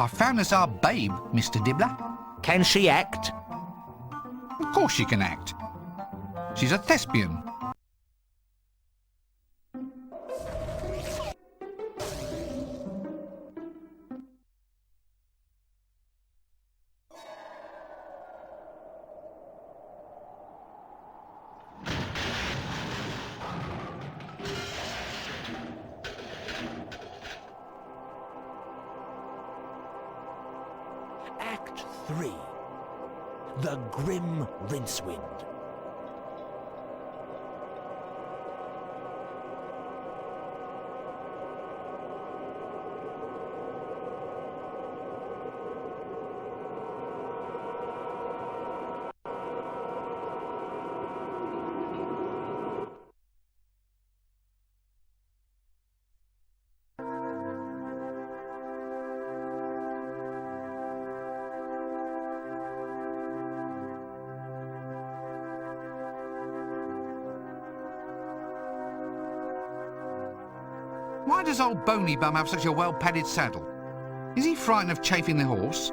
I found us our babe, Mr. Dibbler. Can she act? Of course she can act. She's a thespian. Act 3. The Grim Rincewind. Why does old Bony Bum have such a well-padded saddle? Is he frightened of chafing the horse?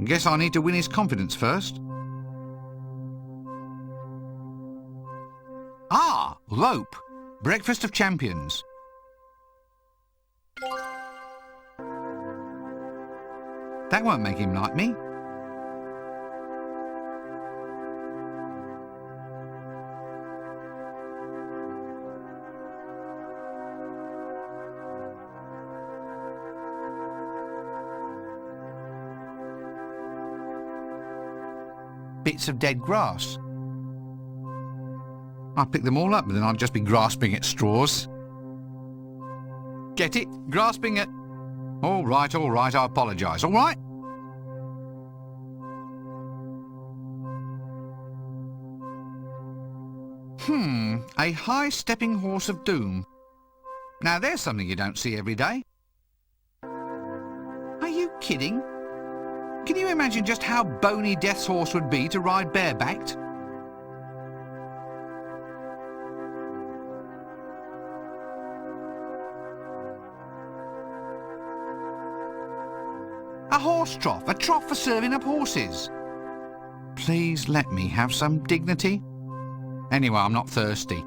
Guess I need to win his confidence first. Ah, rope. Breakfast of champions. That won't make him like me. Bits of dead grass. I pick them all up, but then I'd just be grasping at straws. Get it? Grasping at... All right, I apologise, all right? A high-stepping horse of doom. Now there's something you don't see every day. Are you kidding? Can you imagine just how bony Death's horse would be to ride barebacked? A horse trough, a trough for serving up horses. Please let me have some dignity. Anyway, I'm not thirsty.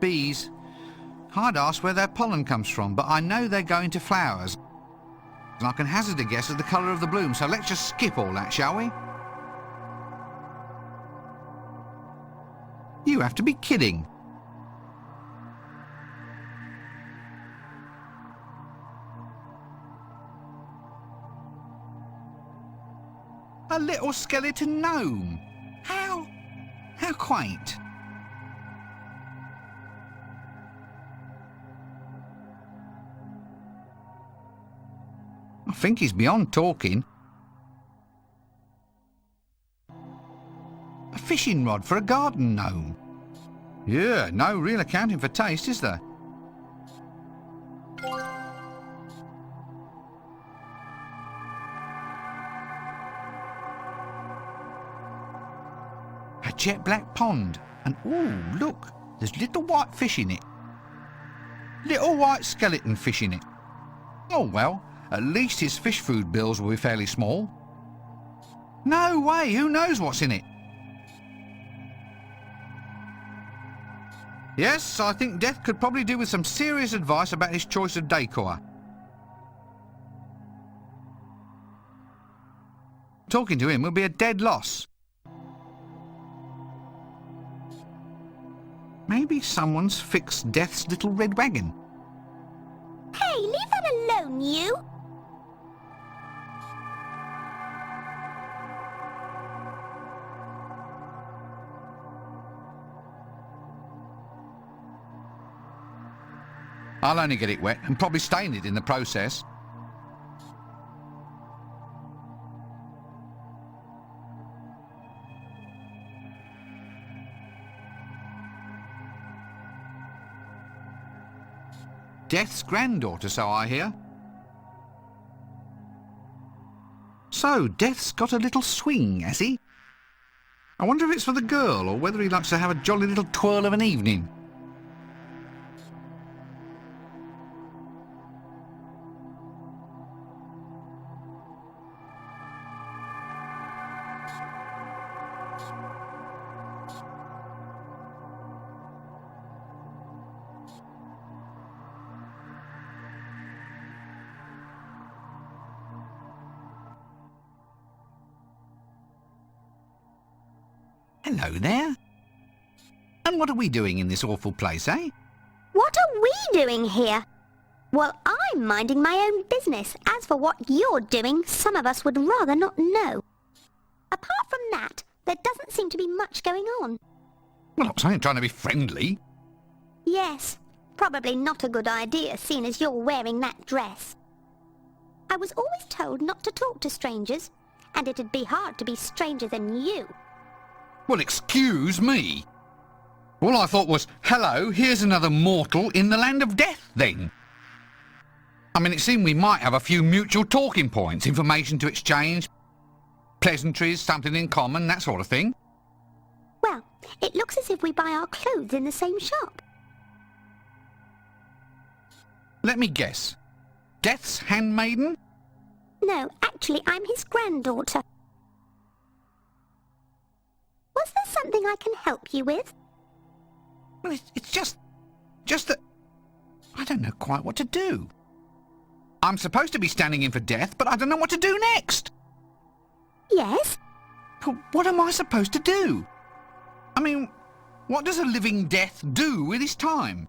Bees. I'd ask where their pollen comes from, but I know they're going to flowers. And I can hazard a guess at the colour of the bloom, so let's just skip all that, shall we? You have to be kidding. A little skeleton gnome. How quaint. I think he's beyond talking. A fishing rod for a garden gnome. Yeah, no real accounting for taste, is there? A jet black pond. And ooh, look, there's little white fish in it. Little white skeleton fish in it. Oh well. At least his fish food bills will be fairly small. No way, who knows what's in it? Yes, I think Death could probably do with some serious advice about his choice of decor. Talking to him will be a dead loss. Maybe someone's fixed Death's little red wagon. Hey, leave that alone, you! I'll only get it wet and probably stain it in the process. Death's granddaughter, so I hear. So, Death's got a little swing, has he? I wonder if it's for the girl, or whether he likes to have a jolly little twirl of an evening. Hello there. And what are we doing in this awful place, eh? What are we doing here? Well, I'm minding my own business. As for what you're doing, some of us would rather not know. Apart from that, there doesn't seem to be much going on. Well, I'm trying to be friendly. Yes, probably not a good idea, seeing as you're wearing that dress. I was always told not to talk to strangers, and it'd be hard to be stranger than you. Well, excuse me. All I thought was, hello, here's another mortal in the land of death, then. I mean, it seemed we might have a few mutual talking points, information to exchange, pleasantries, something in common, that sort of thing. Well, it looks as if we buy our clothes in the same shop. Let me guess. Death's handmaiden? No, actually, I'm his granddaughter. Was there something I can help you with? Well, it's just that I don't know quite what to do. I'm supposed to be standing in for Death, but I don't know what to do next. Yes? But what am I supposed to do? I mean, what does a living Death do with his time?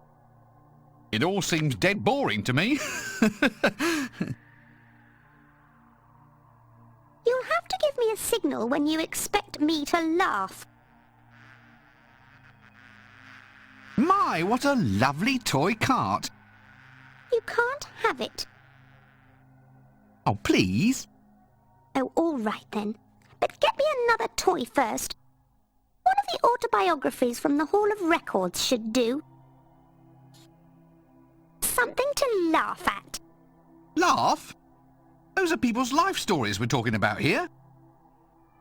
It all seems dead boring to me. You'll have to give me a signal when you expect me to laugh. My, what a lovely toy cart. You can't have it. Oh, please. Oh, all right then. But get me another toy first. One of the autobiographies from the Hall of Records should do. Something to laugh at. Laugh? Those are people's life stories we're talking about here.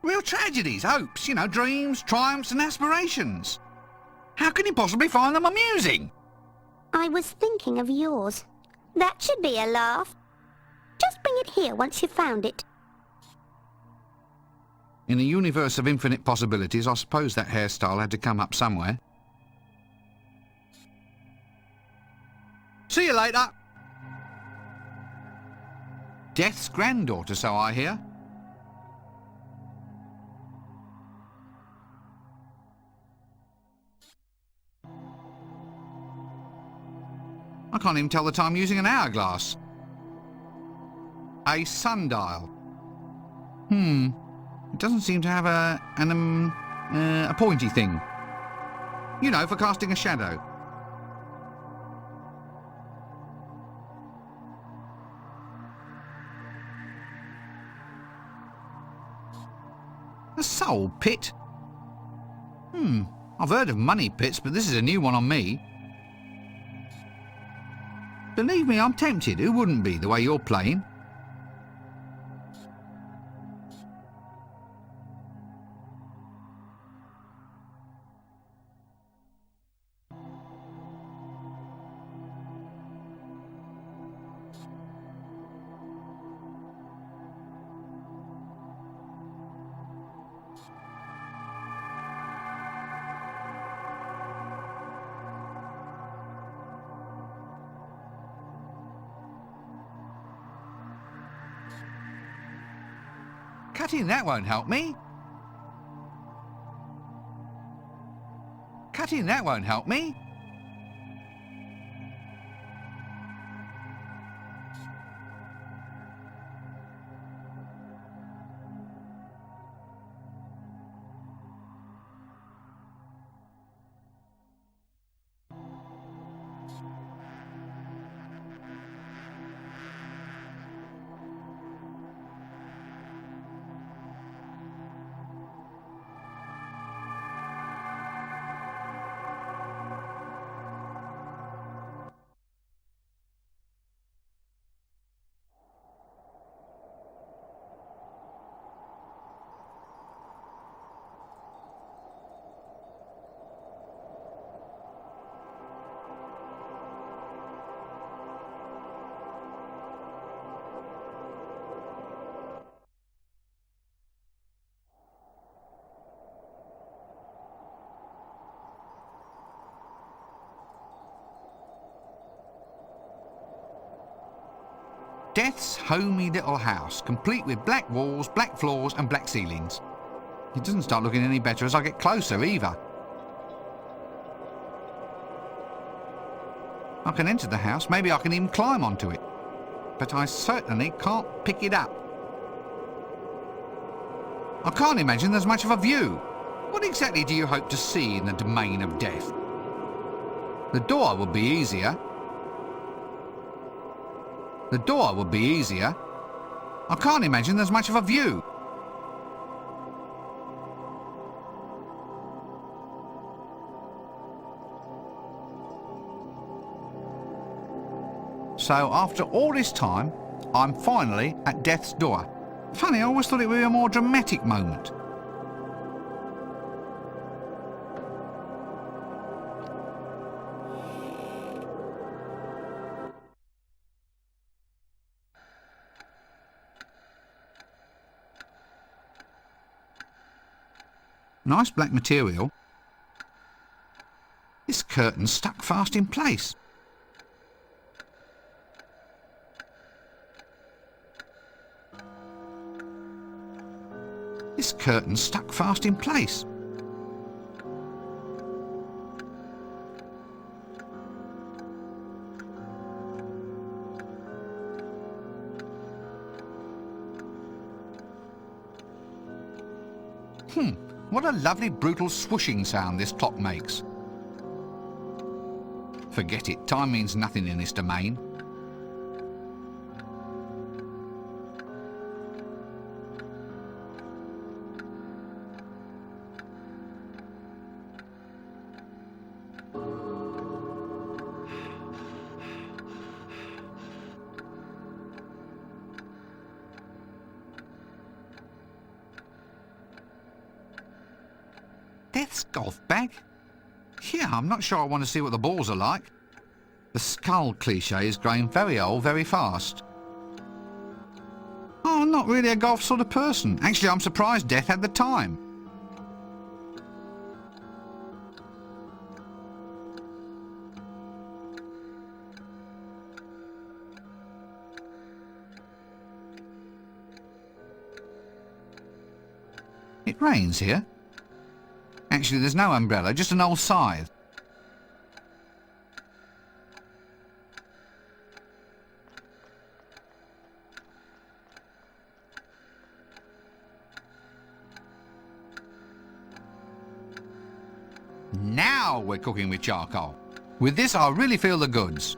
Real tragedies, hopes, dreams, triumphs and aspirations. How can you possibly find them amusing? I was thinking of yours. That should be a laugh. Just bring it here once you've found it. In a universe of infinite possibilities, I suppose that hairstyle had to come up somewhere. See you later. Death's granddaughter, so I hear. I can't even tell the time using an hourglass. A sundial. It doesn't seem to have a pointy thing. For casting a shadow. A soul pit? I've heard of money pits, but this is a new one on me. Believe me, I'm tempted. Who wouldn't be, the way you're playing? Cutting that won't help me. Shutting that won't help me. Death's homey little house, complete with black walls, black floors and black ceilings. It doesn't start looking any better as I get closer either. I can enter the house, maybe I can even climb onto it. But I certainly can't pick it up. I can't imagine there's much of a view. What exactly do you hope to see in the domain of death? The door would be easier. The door would be easier. I can't imagine there's much of a view. So after all this time, I'm finally at death's door. Funny, I always thought it would be a more dramatic moment. Nice black material. This curtain's stuck fast in place. This curtain's stuck fast in place. What a lovely brutal swooshing sound this clock makes. Forget it, time means nothing in this domain. Death's golf bag? Yeah, I'm not sure I want to see what the balls are like. The skull cliché is growing very old very fast. Oh, I'm not really a golf sort of person. Actually, I'm surprised Death had the time. It rains here. Actually, there's no umbrella, just an old scythe. Now we're cooking with charcoal. With this, I'll really feel the goods.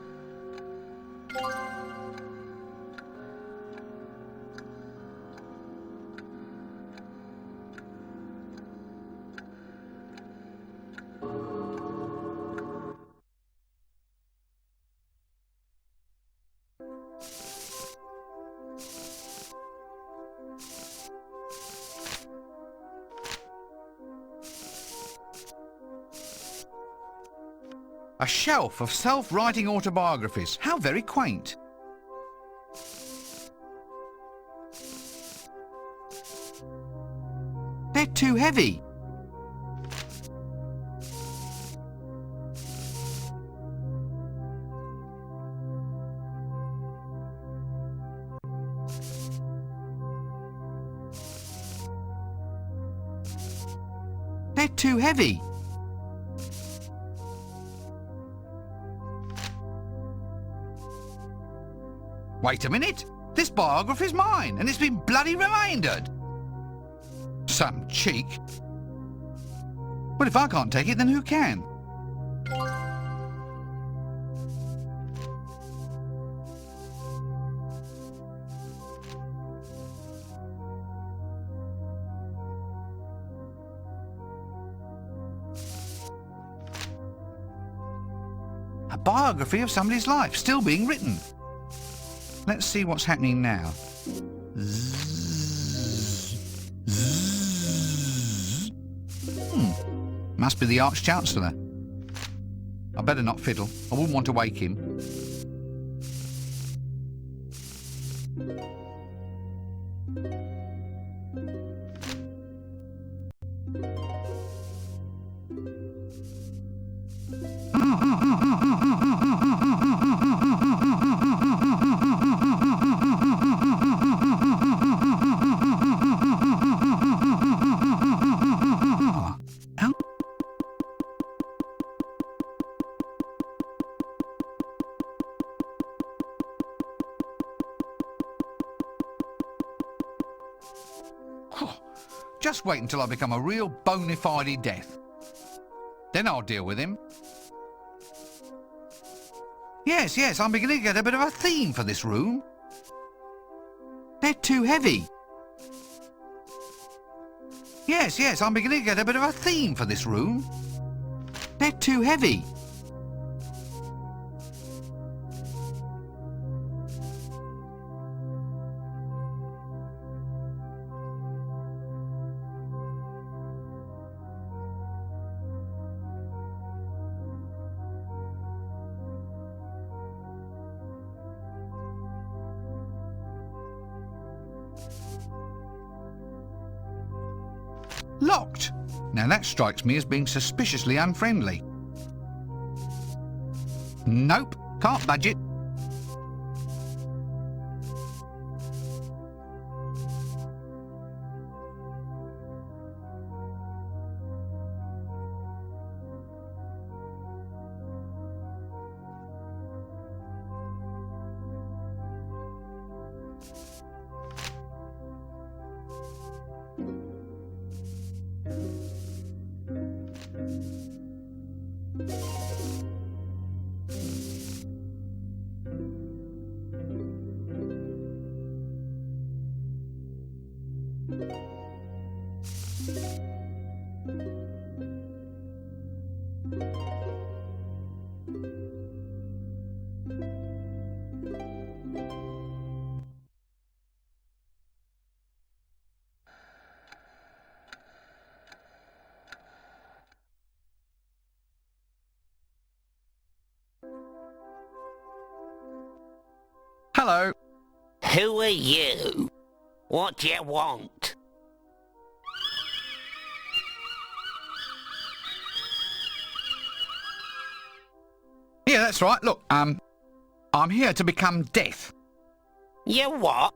A shelf of self-writing autobiographies. How very quaint. They're too heavy. They're too heavy. Wait a minute. This biography's mine, and it's been bloody remaindered. Some cheek. Well, if I can't take it, then who can? A biography of somebody's life, still being written. Let's see what's happening now. Must be the Arch-Chancellor. I better not fiddle. I wouldn't want to wake him. Just wait until I become a real bona fide death. Then I'll deal with him. Yes, I'm beginning to get a bit of a theme for this room. They're too heavy. Yes, I'm beginning to get a bit of a theme for this room. They're too heavy. Locked. Now that strikes me as being suspiciously unfriendly. Nope, can't budge it. Hello. Who are you? What do you want? Yeah, that's right. Look, I'm here to become Death. You what?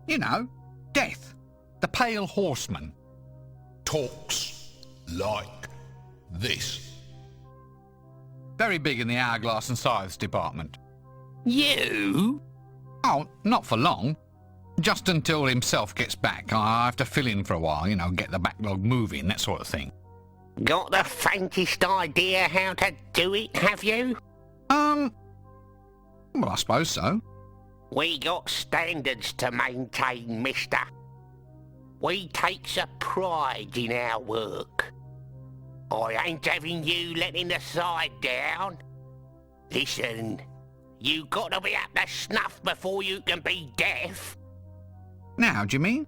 You know, Death, the Pale Horseman. Talks like this. Very big in the hourglass and scythes department. You? Oh, not for long. Just until himself gets back. I have to fill in for a while, you know, get the backlog moving, that sort of thing. Got the faintest idea how to do it, have you? Well, I suppose so. We got standards to maintain, mister. We takes a pride in our work. I ain't having you letting the side down. Listen, you got to be up to snuff before you can be deaf. Now, do you mean?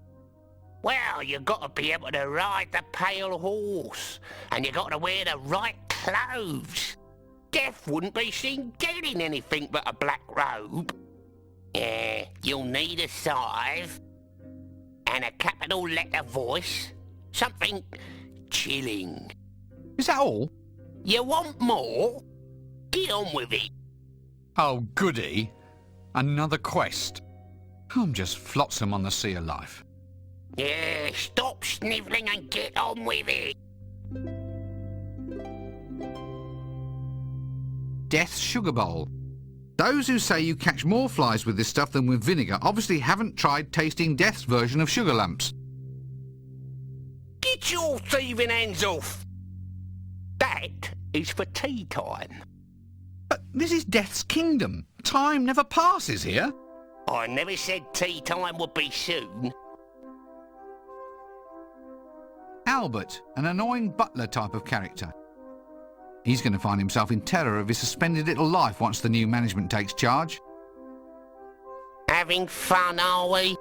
Well, you got to be able to ride the pale horse, and you got to wear the right clothes. Death wouldn't be seen dead in anything but a black robe. Yeah, you'll need a scythe, and a capital letter voice, something chilling. Is that all? You want more? Get on with it. Oh, goody. Another quest. I'm just flotsam on the sea of life. Yeah, stop snivelling and get on with it. Death's Sugar Bowl. Those who say you catch more flies with this stuff than with vinegar obviously haven't tried tasting Death's version of sugar lumps. Get your thieving hands off! That is for tea time. But this is Death's kingdom. Time never passes here. I never said tea time would be soon. Albert, an annoying butler type of character. He's going to find himself in terror of his suspended little life once the new management takes charge. Having fun, are we?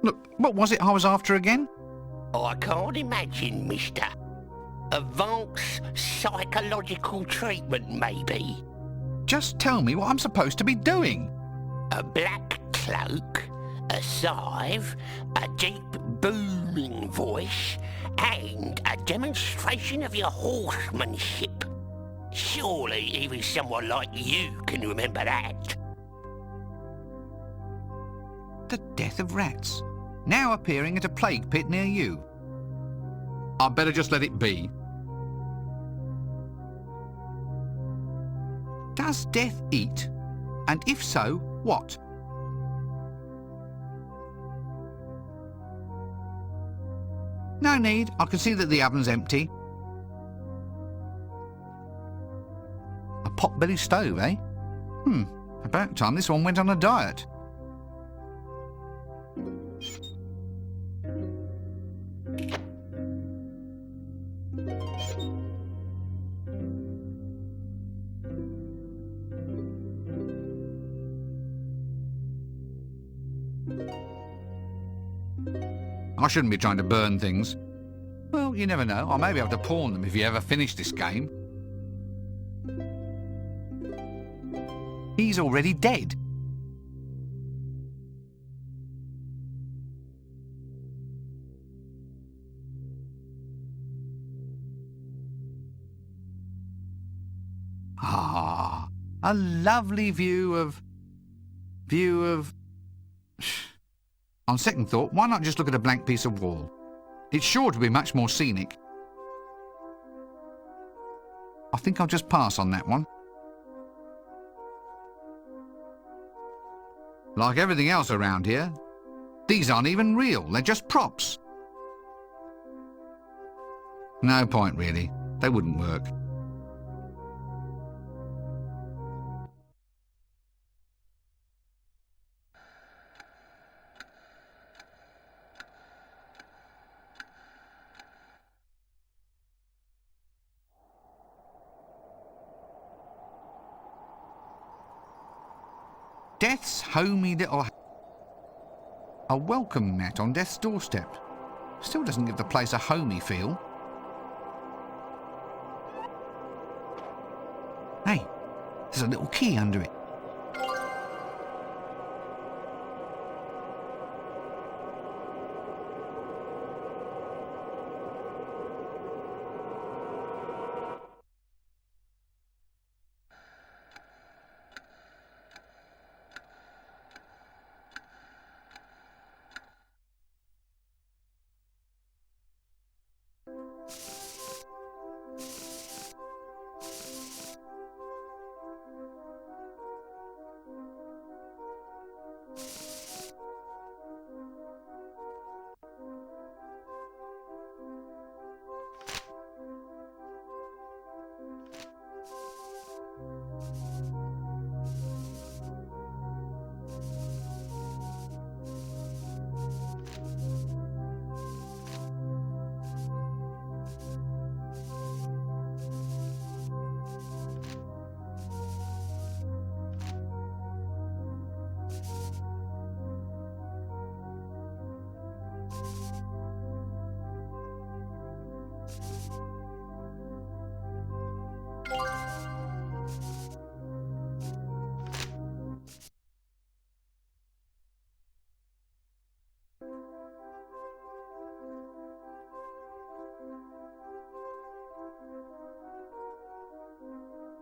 Look, what was it I was after again? I can't imagine, mister. Advanced psychological treatment, maybe. Just tell me what I'm supposed to be doing. A black cloak, a scythe, a deep booming voice, and a demonstration of your horsemanship. Surely even someone like you can remember that. The death of rats. Now appearing at a plague pit near you. I'd better just let it be. Does death eat? And if so, what? No need. I can see that the oven's empty. A pot-bellied stove, eh? About time this one went on a diet. I shouldn't be trying to burn things. Well, you never know. I may be able to pawn them if you ever finish this game. He's already dead. Ah, a lovely view of... On second thought, why not just look at a blank piece of wall? It's sure to be much more scenic. I think I'll just pass on that one. Like everything else around here, these aren't even real, they're just props. No point really, they wouldn't work. Death's homey little... A welcome mat on Death's doorstep. Still doesn't give the place a homey feel. Hey, there's a little key under it.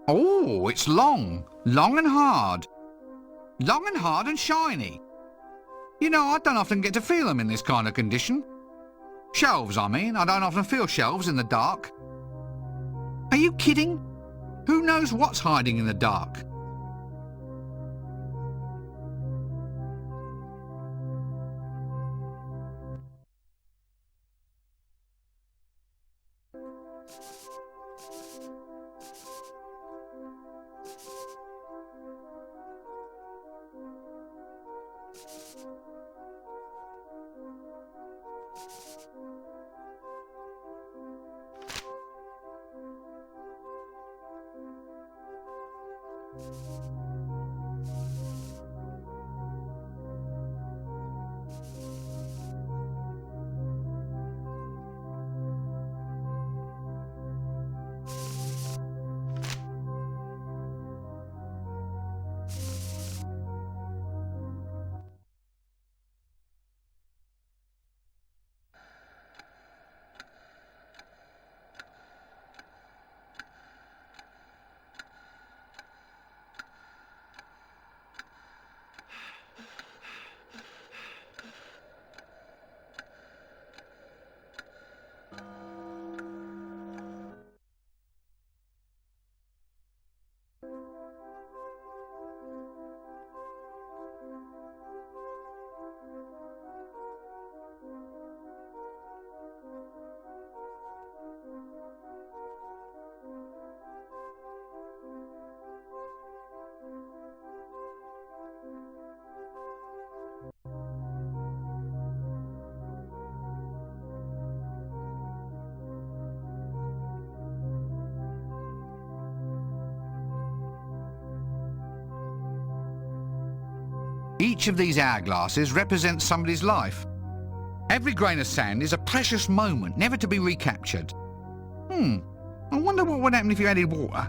Oh, it's long. Long and hard. Long and hard and shiny. You know, I don't often get to feel them in this kind of condition. Shelves, I mean. I don't often feel shelves in the dark. Are you kidding? Who knows what's hiding in the dark? Each of these hourglasses represents somebody's life. Every grain of sand is a precious moment, never to be recaptured. I wonder what would happen if you added water.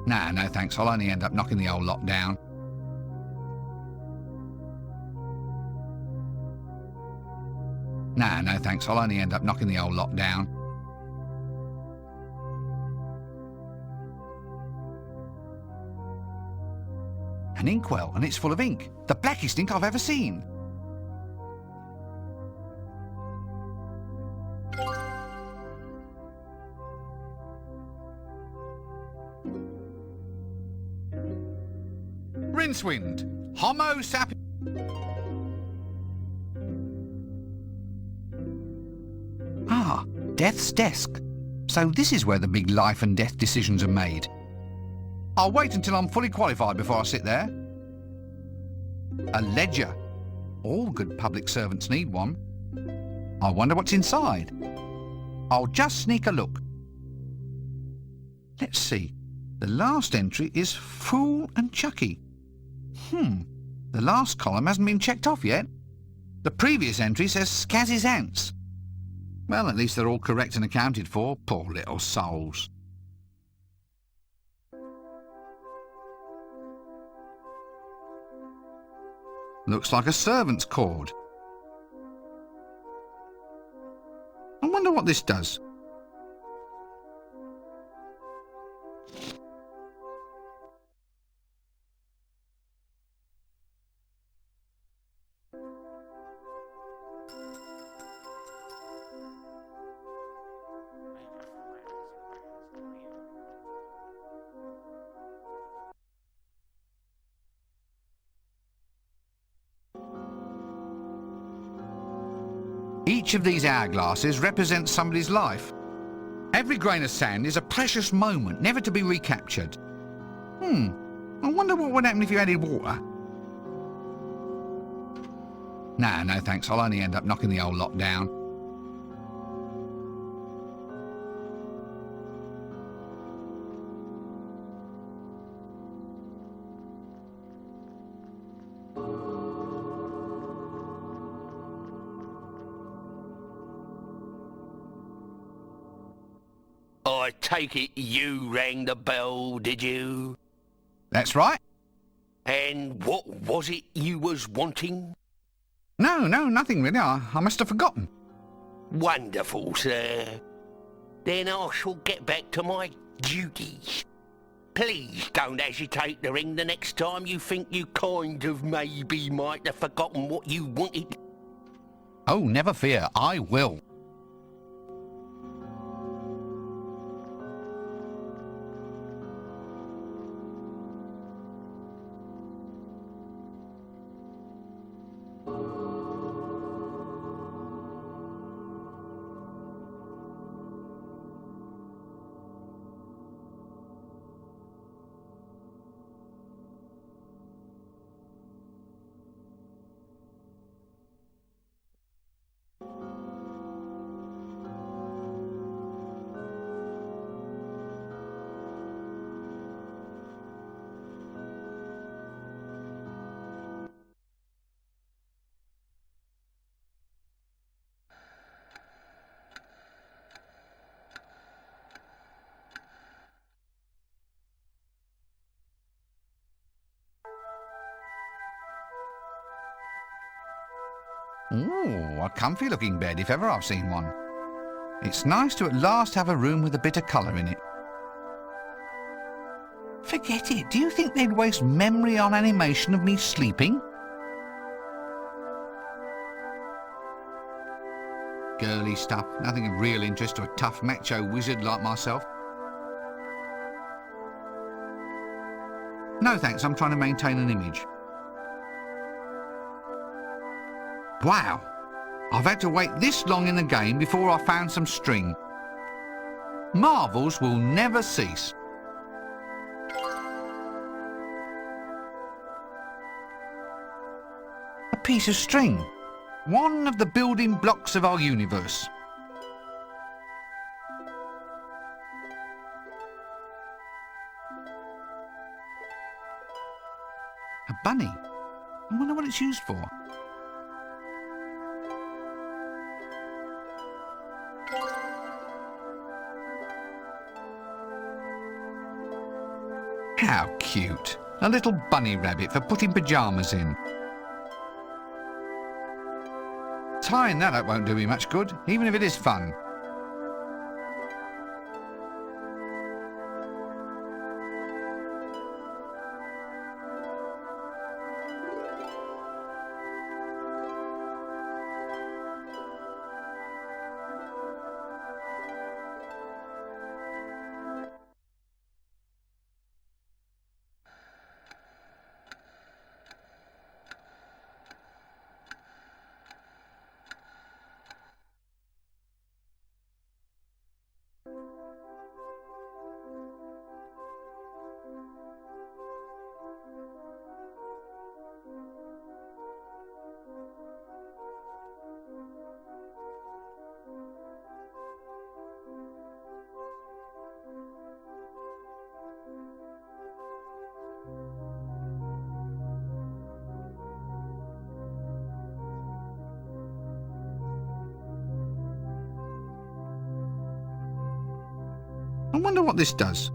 Nah, no thanks, I'll only end up knocking the whole lot down. Nah, no thanks, I'll only end up knocking the whole lot down. An inkwell, and it's full of ink. The blackest ink I've ever seen. Rincewind, Homo sapiens. Ah, Death's desk. So this is where the big life and death decisions are made. I'll wait until I'm fully qualified before I sit there. A ledger. All good public servants need one. I wonder what's inside. I'll just sneak a look. Let's see. The last entry is Fool and Chucky. The last column hasn't been checked off yet. The previous entry says Scazzy's ants. Well, at least they're all correct and accounted for, poor little souls. Looks like a servant's cord. I wonder what this does. Each of these hourglasses represents somebody's life. Every grain of sand is a precious moment, never to be recaptured. I wonder what would happen if you added water. Nah, no thanks, I'll only end up knocking the whole lot down. I take it you rang the bell, did you? That's right. And what was it you was wanting? No, nothing really. I must have forgotten. Wonderful, sir. Then I shall get back to my duties. Please don't hesitate to ring the next time you think you kind of maybe might have forgotten what you wanted. Oh, never fear, I will. Ooh, a comfy looking bed if ever I've seen one. It's nice to at last have a room with a bit of colour in it. Forget it. Do you think they'd waste memory on animation of me sleeping? Girly stuff. Nothing of real interest to a tough macho wizard like myself. No thanks, I'm trying to maintain an image. Wow! I've had to wait this long in the game before I found some string. Marvels will never cease. A piece of string. One of the building blocks of our universe. A bunny. I wonder what it's used for. How cute. A little bunny rabbit for putting pyjamas in. Tying that up won't do me much good, even if it is fun. I wonder what this does.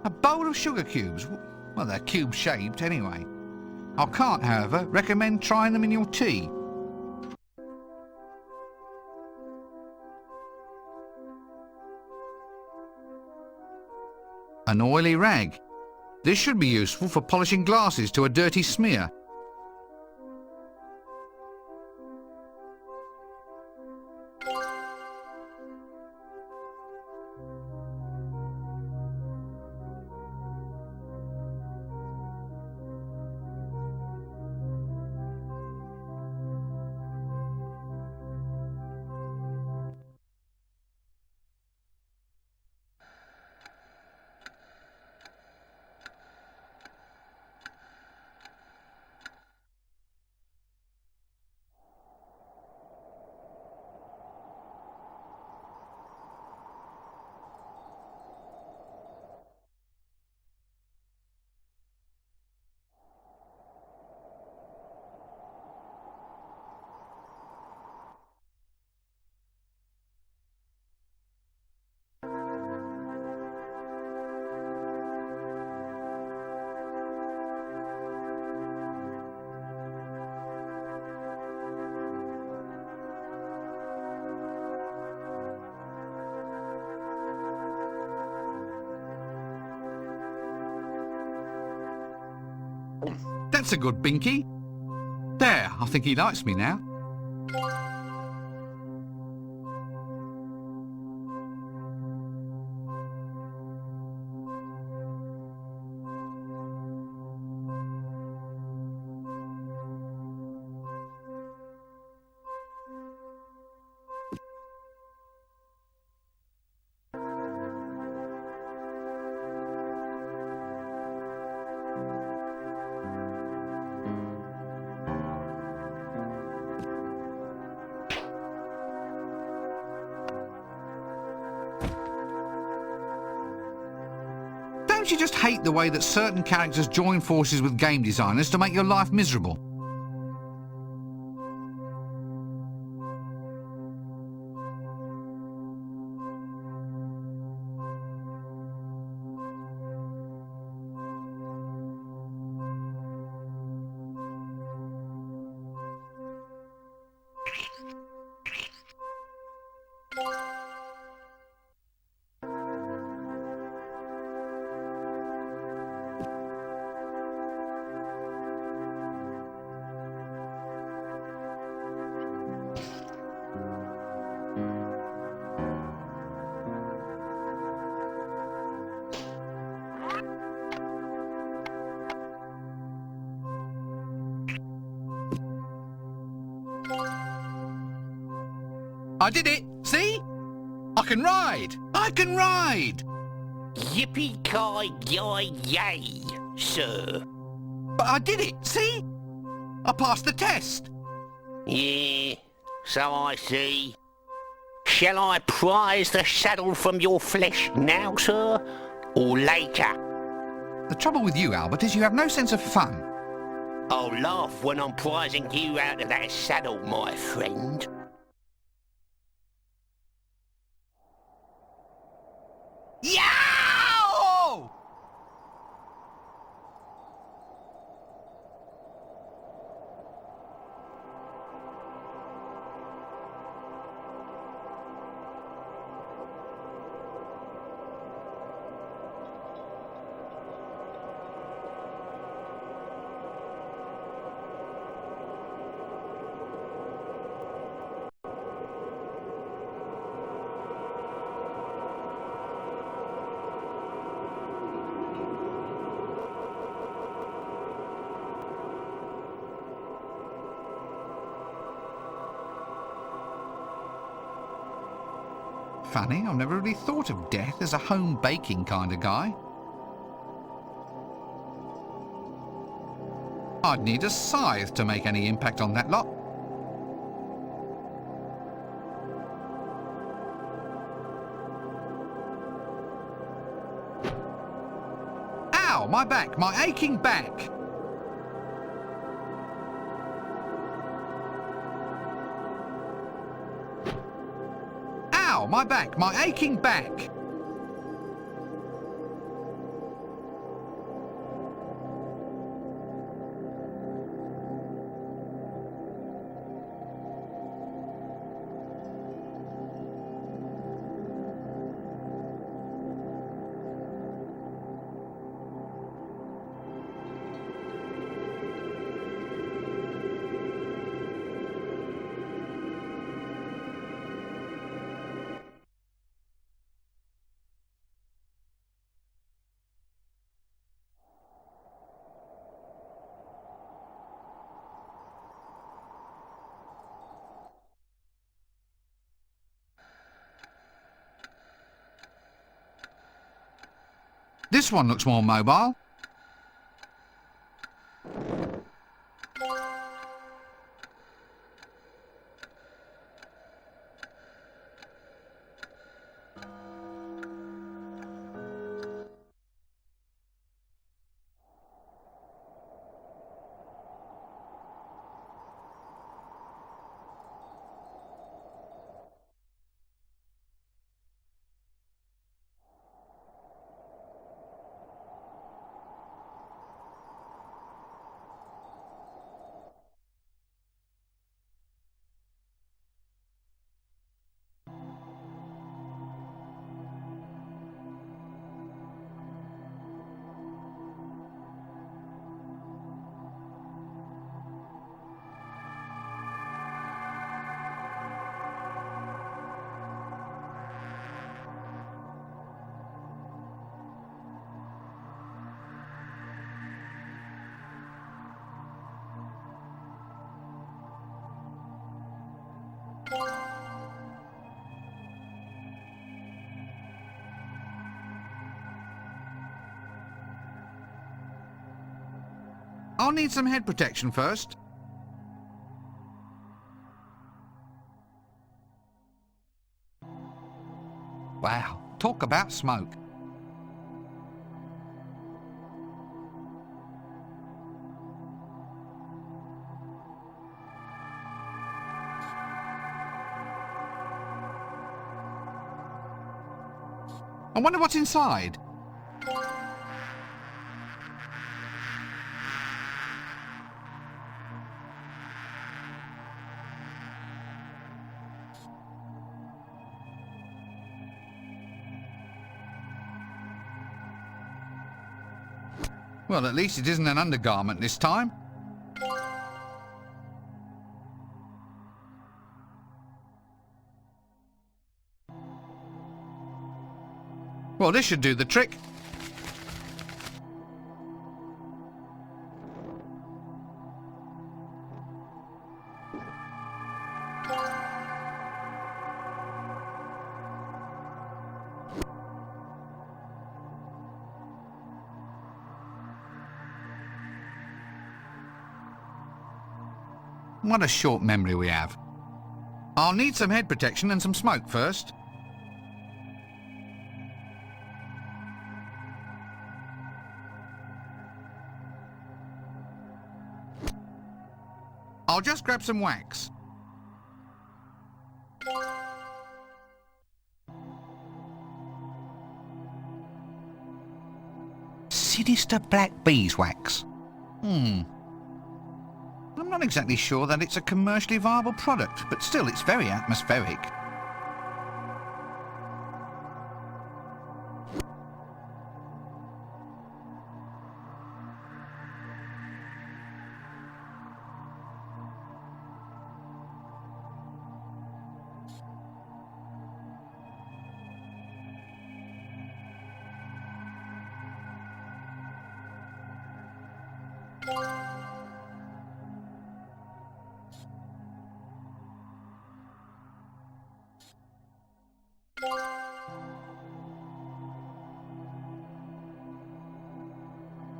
A bowl of sugar cubes. Well, they're cube-shaped anyway. I can't, however, recommend trying them in your tea. An oily rag. This should be useful for polishing glasses to a dirty smear. That's a good binky. There, I think he likes me now. Don't you just hate the way that certain characters join forces with game designers to make your life miserable? I did it! See? I can ride! I can ride! Yippee-ki-yay, sir. But I did it! See? I passed the test! Yeah, so I see. Shall I prize the saddle from your flesh now, sir, or later? The trouble with you, Albert, is you have no sense of fun. I'll laugh when I'm prizing you out of that saddle, my friend. Yow! Funny, I've never really thought of death as a home baking kind of guy. I'd need a scythe to make any impact on that lot. Ow, my back, my aching back. Ow, my back, my aching back. This one looks more mobile. I'll need some head protection first. Wow, talk about smoke. I wonder what's inside. Well, at least it isn't an undergarment this time. Well, this should do the trick. What a short memory we have. I'll need some head protection and some smoke first. I'll just grab some wax. Sinister black beeswax. I'm not exactly sure that it's a commercially viable product, but still it's very atmospheric.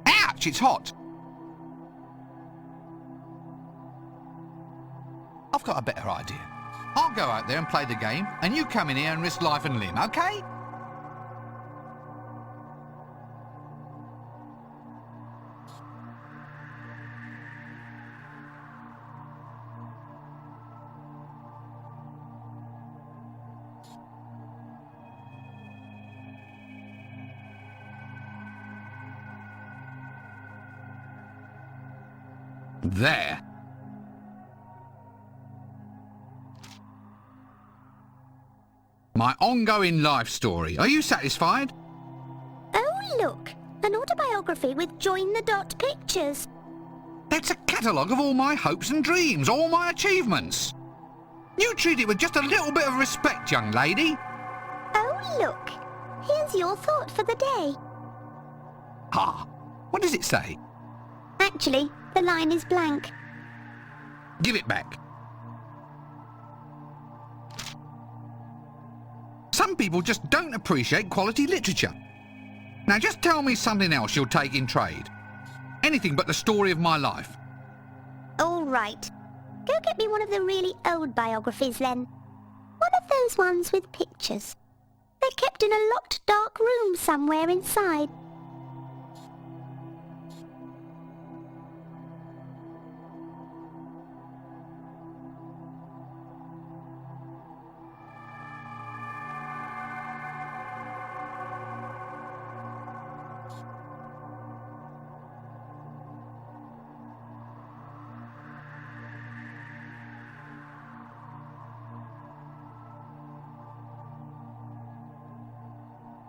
Ouch, it's hot. I've got a better idea. I'll go out there and play the game, and you come in here and risk life and limb, okay? There. My ongoing life story. Are you satisfied? Oh, look! An autobiography with join the dot pictures. It's a catalogue of all my hopes and dreams, all my achievements. You treat it with just a little bit of respect, young lady. Oh, look! Here's your thought for the day. Ah, what does it say? Actually, the line is blank. Give it back. Some people just don't appreciate quality literature. Now just tell me something else you'll take in trade. Anything but the story of my life. All right. Go get me one of the really old biographies then. One of those ones with pictures. They're kept in a locked dark room somewhere inside.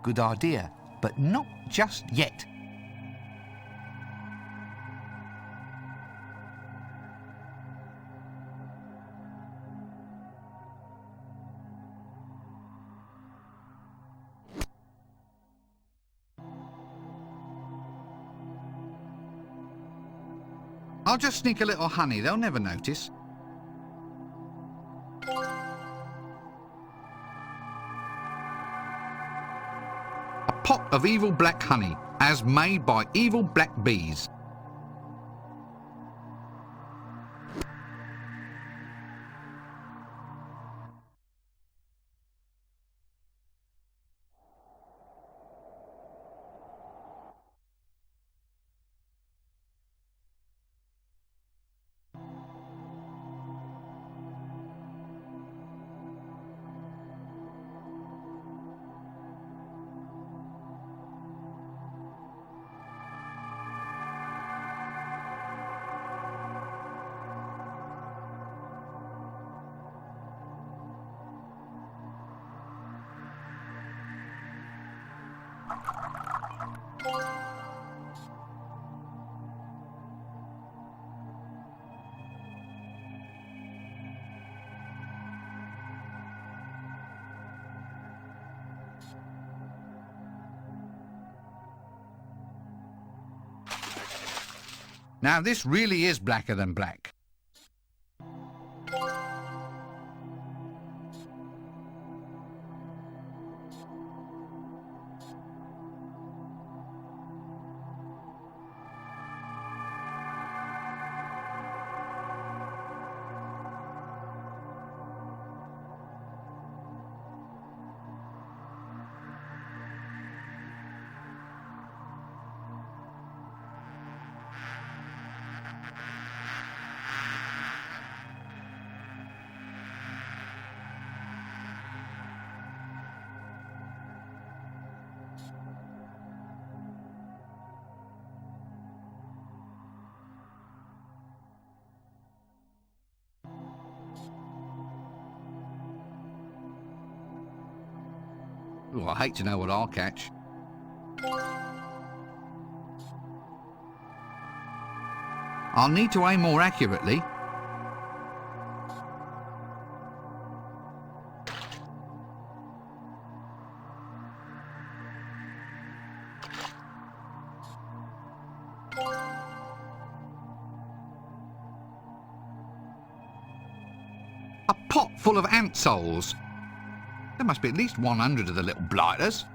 Good idea, but not just yet. I'll just sneak a little honey, they'll never notice. A pot of evil black honey, as made by evil black bees. Now this really is blacker than black. Oh, I hate to know what I'll catch. I'll need to aim more accurately. A pot full of ant souls. There must be at least 100 of the little blighters.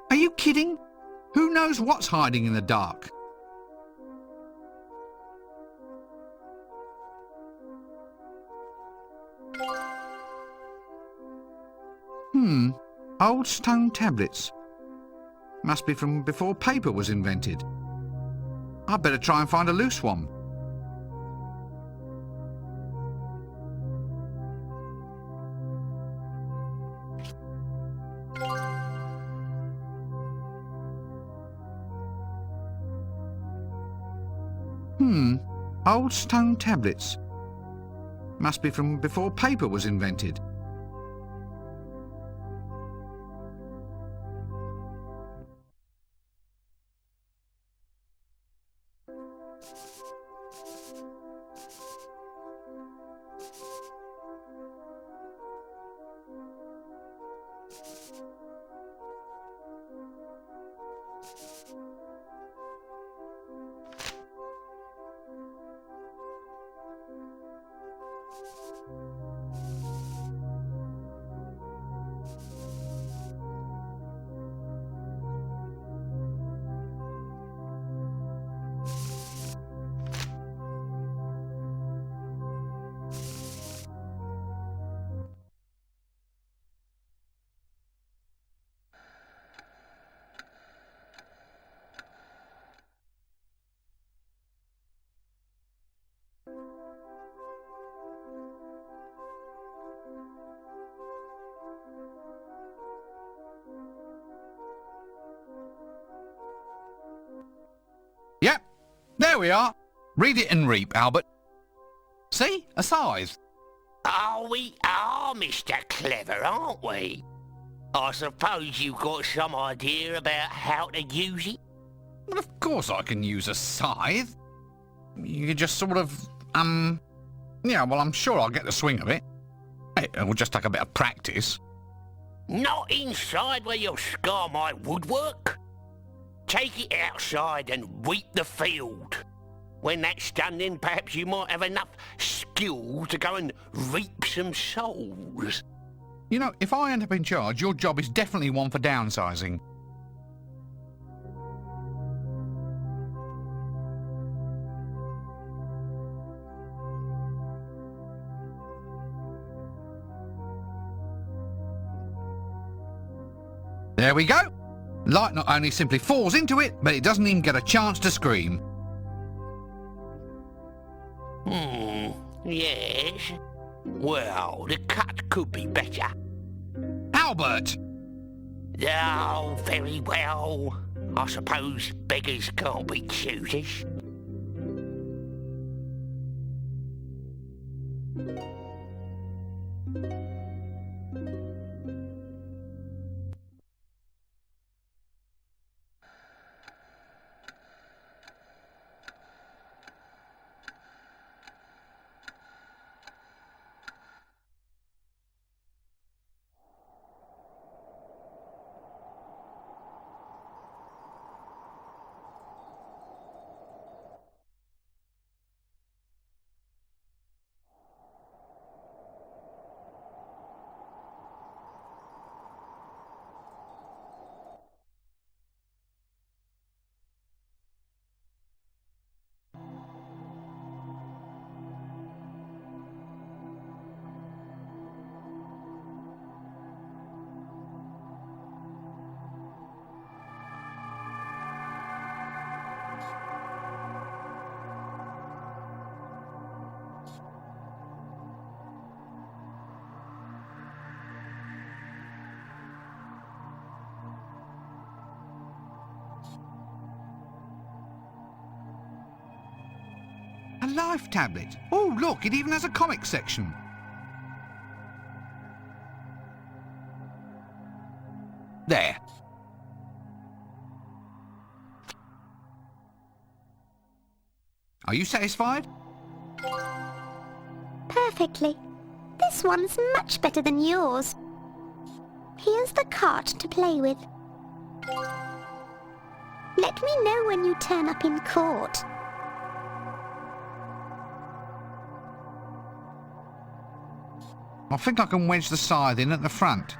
Are you kidding? Who knows what's hiding in the dark? Old stone tablets. Must be from before paper was invented. I'd better try and find a loose one. Old stone tablets. Must be from before paper was invented. There we are. Read it and reap, Albert. See? A scythe. Oh, we are Mr. Clever, aren't we? I suppose you've got some idea about how to use it? Well, of course I can use a scythe. You just sort of, yeah, well, I'm sure I'll get the swing of it. It'll just take a bit of practice. Not inside where you'll scar my woodwork. Take it outside and reap the field. When that's done, then perhaps you might have enough skill to go and reap some souls. You know, if I end up in charge, your job is definitely one for downsizing. There we go. Light not only simply falls into it, but it doesn't even get a chance to scream. Yes. Well, the cut could be better. Albert! Oh, very well. I suppose beggars can't be choosers. A life tablet. Oh, look, it even has a comic section. There. Are you satisfied? Perfectly. This one's much better than yours. Here's the cart to play with. Let me know when you turn up in court. I think I can wedge the scythe in at the front.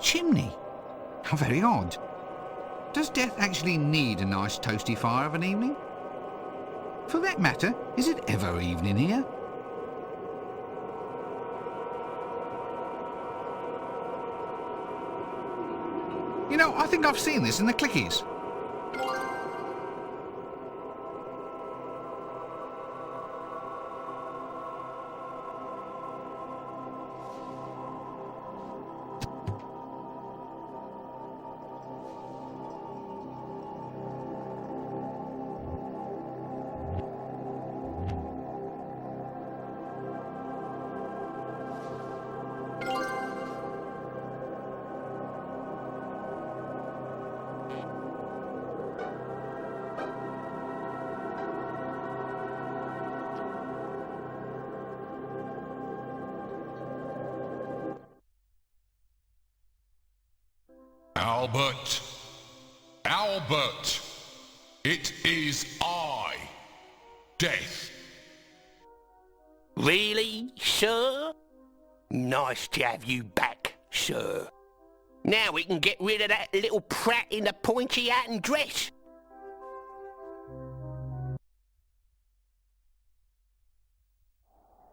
chimney. How very odd. Does death actually need a nice toasty fire of an evening? For that matter, is it ever evening here? You know, I think I've seen this in the Clickies. Albert! Albert! It is I, Death. Really, sir? Nice to have you back, sir. Now we can get rid of that little prat in the pointy hat and dress.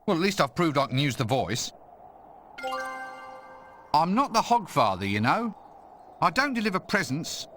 Well, at least I've proved I can use the voice. I'm not the Hogfather, you know. I don't deliver presents.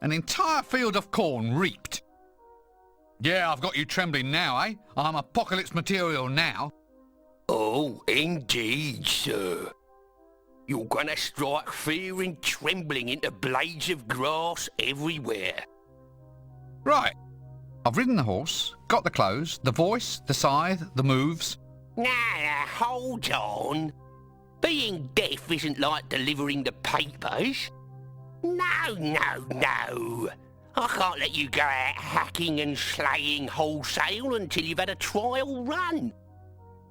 An entire field of corn reaped. Yeah, I've got you trembling now, eh? I'm apocalypse material now. Oh, indeed, sir. You're gonna strike fear and trembling into blades of grass everywhere. Right. I've ridden the horse, got the clothes, the voice, the scythe, the moves. Now, hold on. Being deaf isn't like delivering the papers. No, no, no. I can't let you go out hacking and slaying wholesale until you've had a trial run.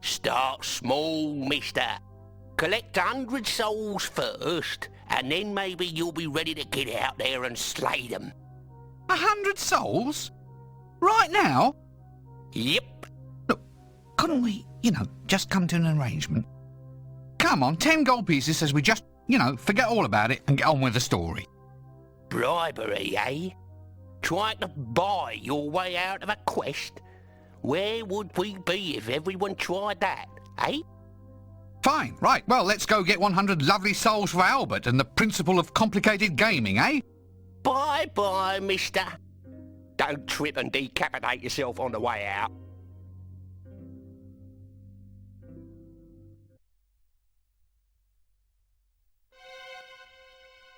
Start small, mister. Collect 100 souls first, and then maybe you'll be ready to get out there and slay them. 100 souls? Right now? Yep. Look, couldn't we, just come to an arrangement? Come on, 10 gold pieces says we just, forget all about it and get on with the story. Bribery, eh? Trying to buy your way out of a quest? Where would we be if everyone tried that, eh? Fine, right, well, let's go get 100 lovely souls for Albert and the principle of complicated gaming, eh? Bye-bye, mister. Don't trip and decapitate yourself on the way out.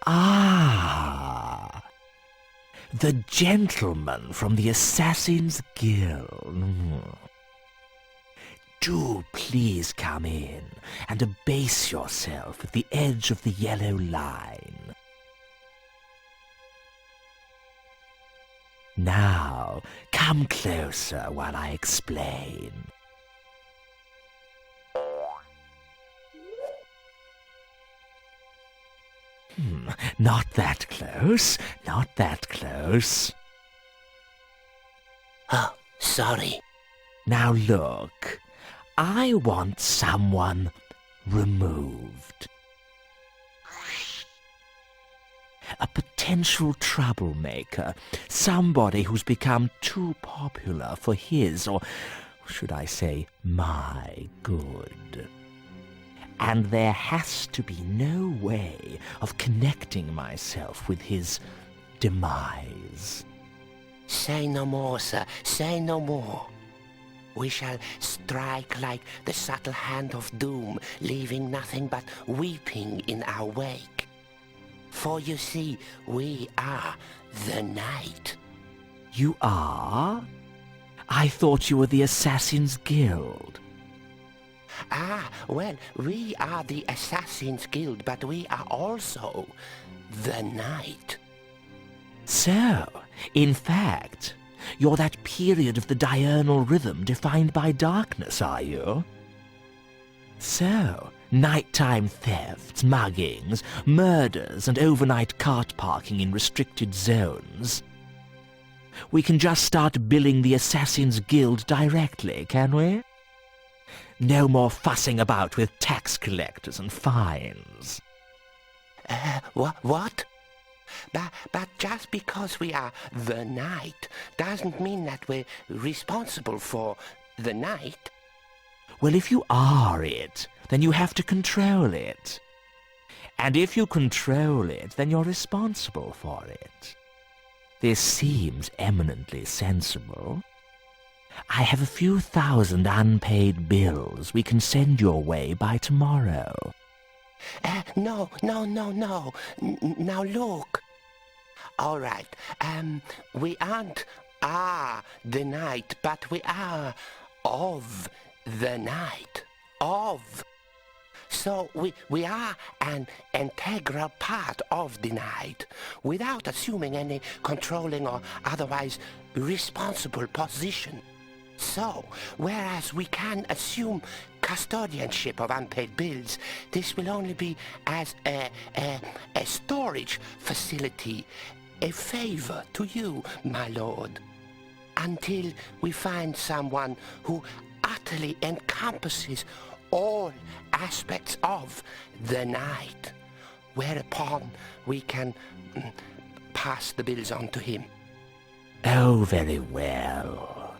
Ah, the gentleman from the Assassin's Guild. Do please come in and abase yourself at the edge of the yellow line. Now, come closer while I explain. Not that close, not that close. Oh, sorry. Now look, I want someone removed. A potential troublemaker, somebody who's become too popular for his, or should I say, my good. And there has to be no way of connecting myself with his demise. Say no more, sir. Say no more. We shall strike like the subtle hand of doom, leaving nothing but weeping in our wake. For you see, we are the night. You are? I thought you were the Assassin's Guild. Ah, well, we are the Assassin's Guild, but we are also the night. So, in fact, you're that period of the diurnal rhythm defined by darkness, are you? So, nighttime thefts, muggings, murders, and overnight cart parking in restricted zones. We can just start billing the Assassin's Guild directly, can we? No more fussing about with tax collectors and fines. What? But just because we are the night doesn't mean that we're responsible for the night. Well, if you are it, then you have to control it. And if you control it, then you're responsible for it. This seems eminently sensible. I have a few thousand unpaid bills we can send your way by tomorrow. No. Now look. All right, we aren't the night, but we are of the night. So we are an integral part of the night, without assuming any controlling or otherwise responsible position. So, whereas we can assume custodianship of unpaid bills, this will only be as a storage facility, a favor to you, my lord, until we find someone who utterly encompasses all aspects of the night, whereupon we can pass the bills on to him. Oh, very well.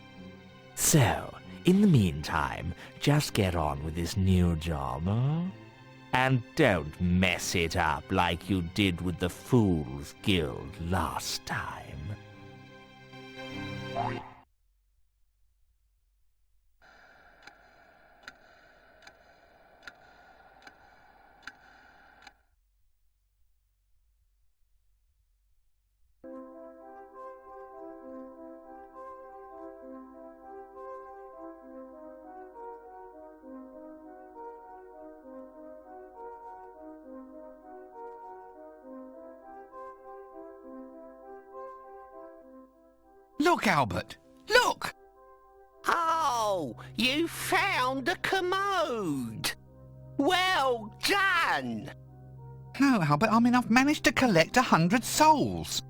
So, in the meantime, just get on with this new job, huh? And don't mess it up like you did with the Fool's Guild last time. Look, Albert! Look! Oh, you found the commode! Well done! No, Albert, I mean, I've managed to collect 100 souls.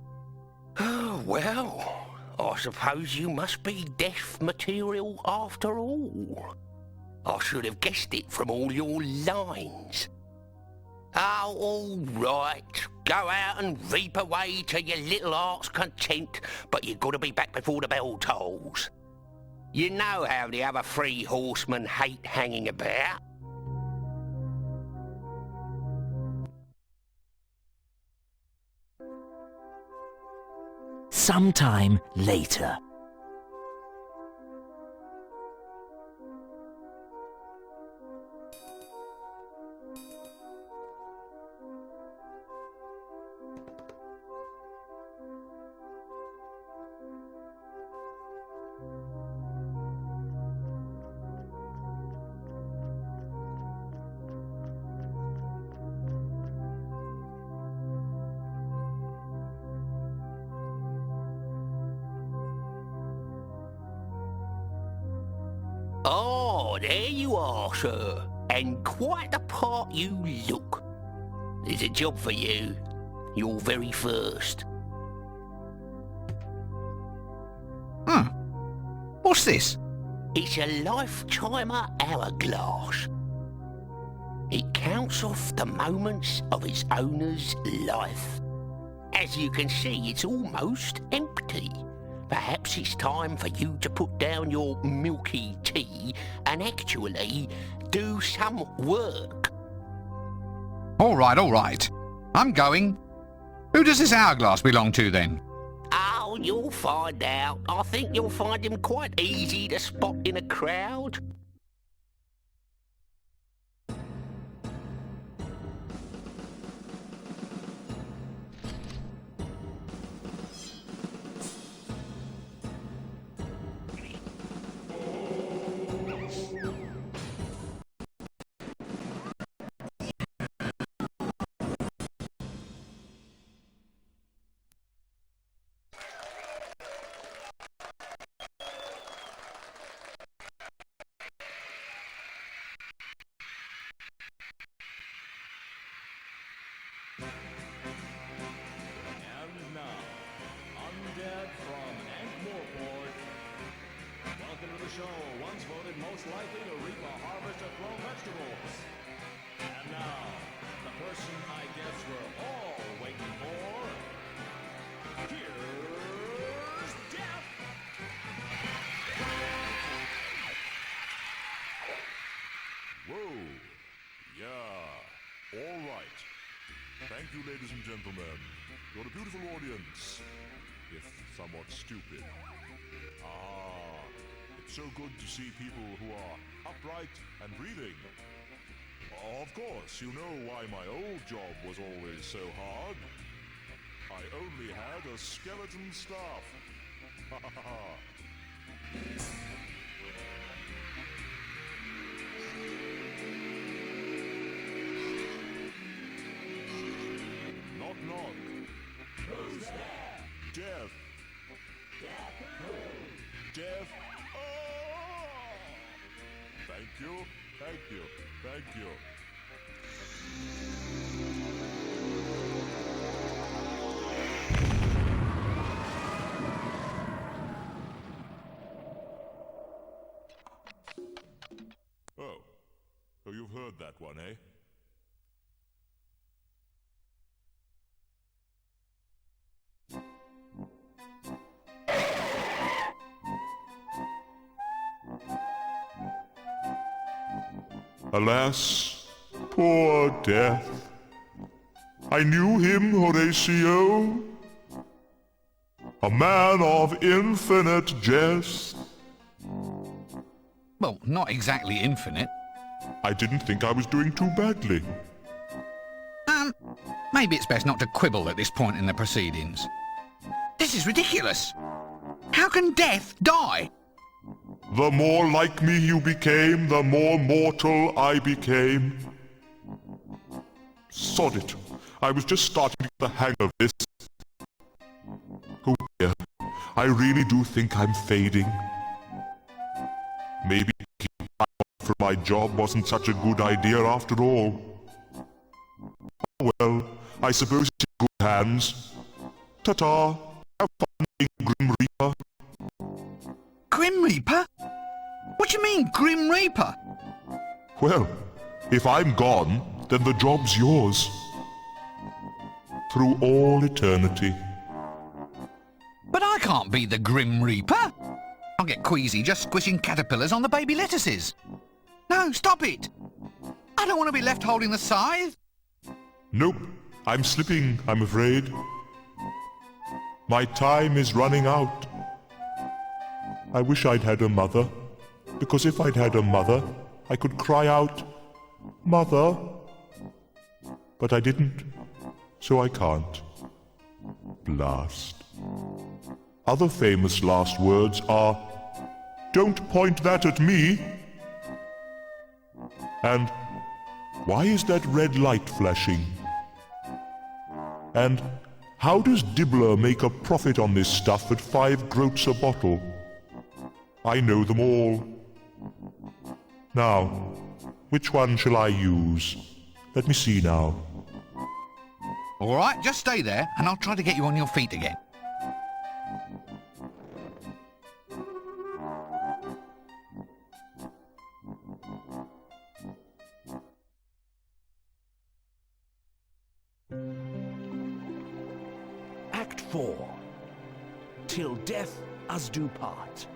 Oh, well, I suppose you must be deaf material after all. I should have guessed it from all your lines. Oh, all right. Go out and reap away to your little heart's content, but you've got to be back before the bell tolls. You know how the other three horsemen hate hanging about. Sometime later. Oh, there you are, sir. And quite the part you look. There's a job for you. Your very first. What's this? It's a lifetimer hourglass. It counts off the moments of its owner's life. As you can see, it's almost empty. Perhaps it's time for you to put down your milky tea and actually do some work. All right. I'm going. Who does this hourglass belong to, then? Oh, you'll find out. I think you'll find him quite easy to spot in a crowd. show once voted most likely to reap a harvest of grown vegetables. And now, the person I guess we're all waiting for. Here's Death! Whoa! Yeah. All right. Thank you, ladies and gentlemen. You're a beautiful audience, if somewhat stupid. Ah, it's so good to see people who are upright and breathing. Of course, you know why my old job was always so hard. I only had a skeleton staff. Ha ha ha. Knock knock. Who's there? Death. Death. Oh! Thank you. Thank you. Thank you. Oh. So you've heard that one, eh? Alas, poor Death. I knew him, Horatio, a man of infinite jest. Well, not exactly infinite. I didn't think I was doing too badly. Maybe it's best not to quibble at this point in the proceedings. This is ridiculous. How can Death die? The more like me you became, the more mortal I became. Sod it. I was just starting to get the hang of this. Oh dear, I really do think I'm fading. Maybe keeping time off from my job wasn't such a good idea after all. Oh well, I suppose it's in good hands. Ta-ta. Have fun being Grim Reaper. Grim Reaper? What do you mean, Grim Reaper? Well, if I'm gone, then the job's yours. Through all eternity. But I can't be the Grim Reaper. I'll get queasy just squishing caterpillars on the baby lettuces. No, stop it. I don't want to be left holding the scythe. Nope, I'm slipping, I'm afraid. My time is running out. I wish I'd had a mother, because if I'd had a mother, I could cry out, "Mother!" But I didn't, so I can't. Blast. Other famous last words are, "Don't point that at me!" And, "Why is that red light flashing?" And, "How does Dibbler make a profit on this stuff at 5 groats a bottle?" I know them all. Now, which one shall I use? Let me see now. All right, just stay there and I'll try to get you on your feet again. Act 4. Till death us do part.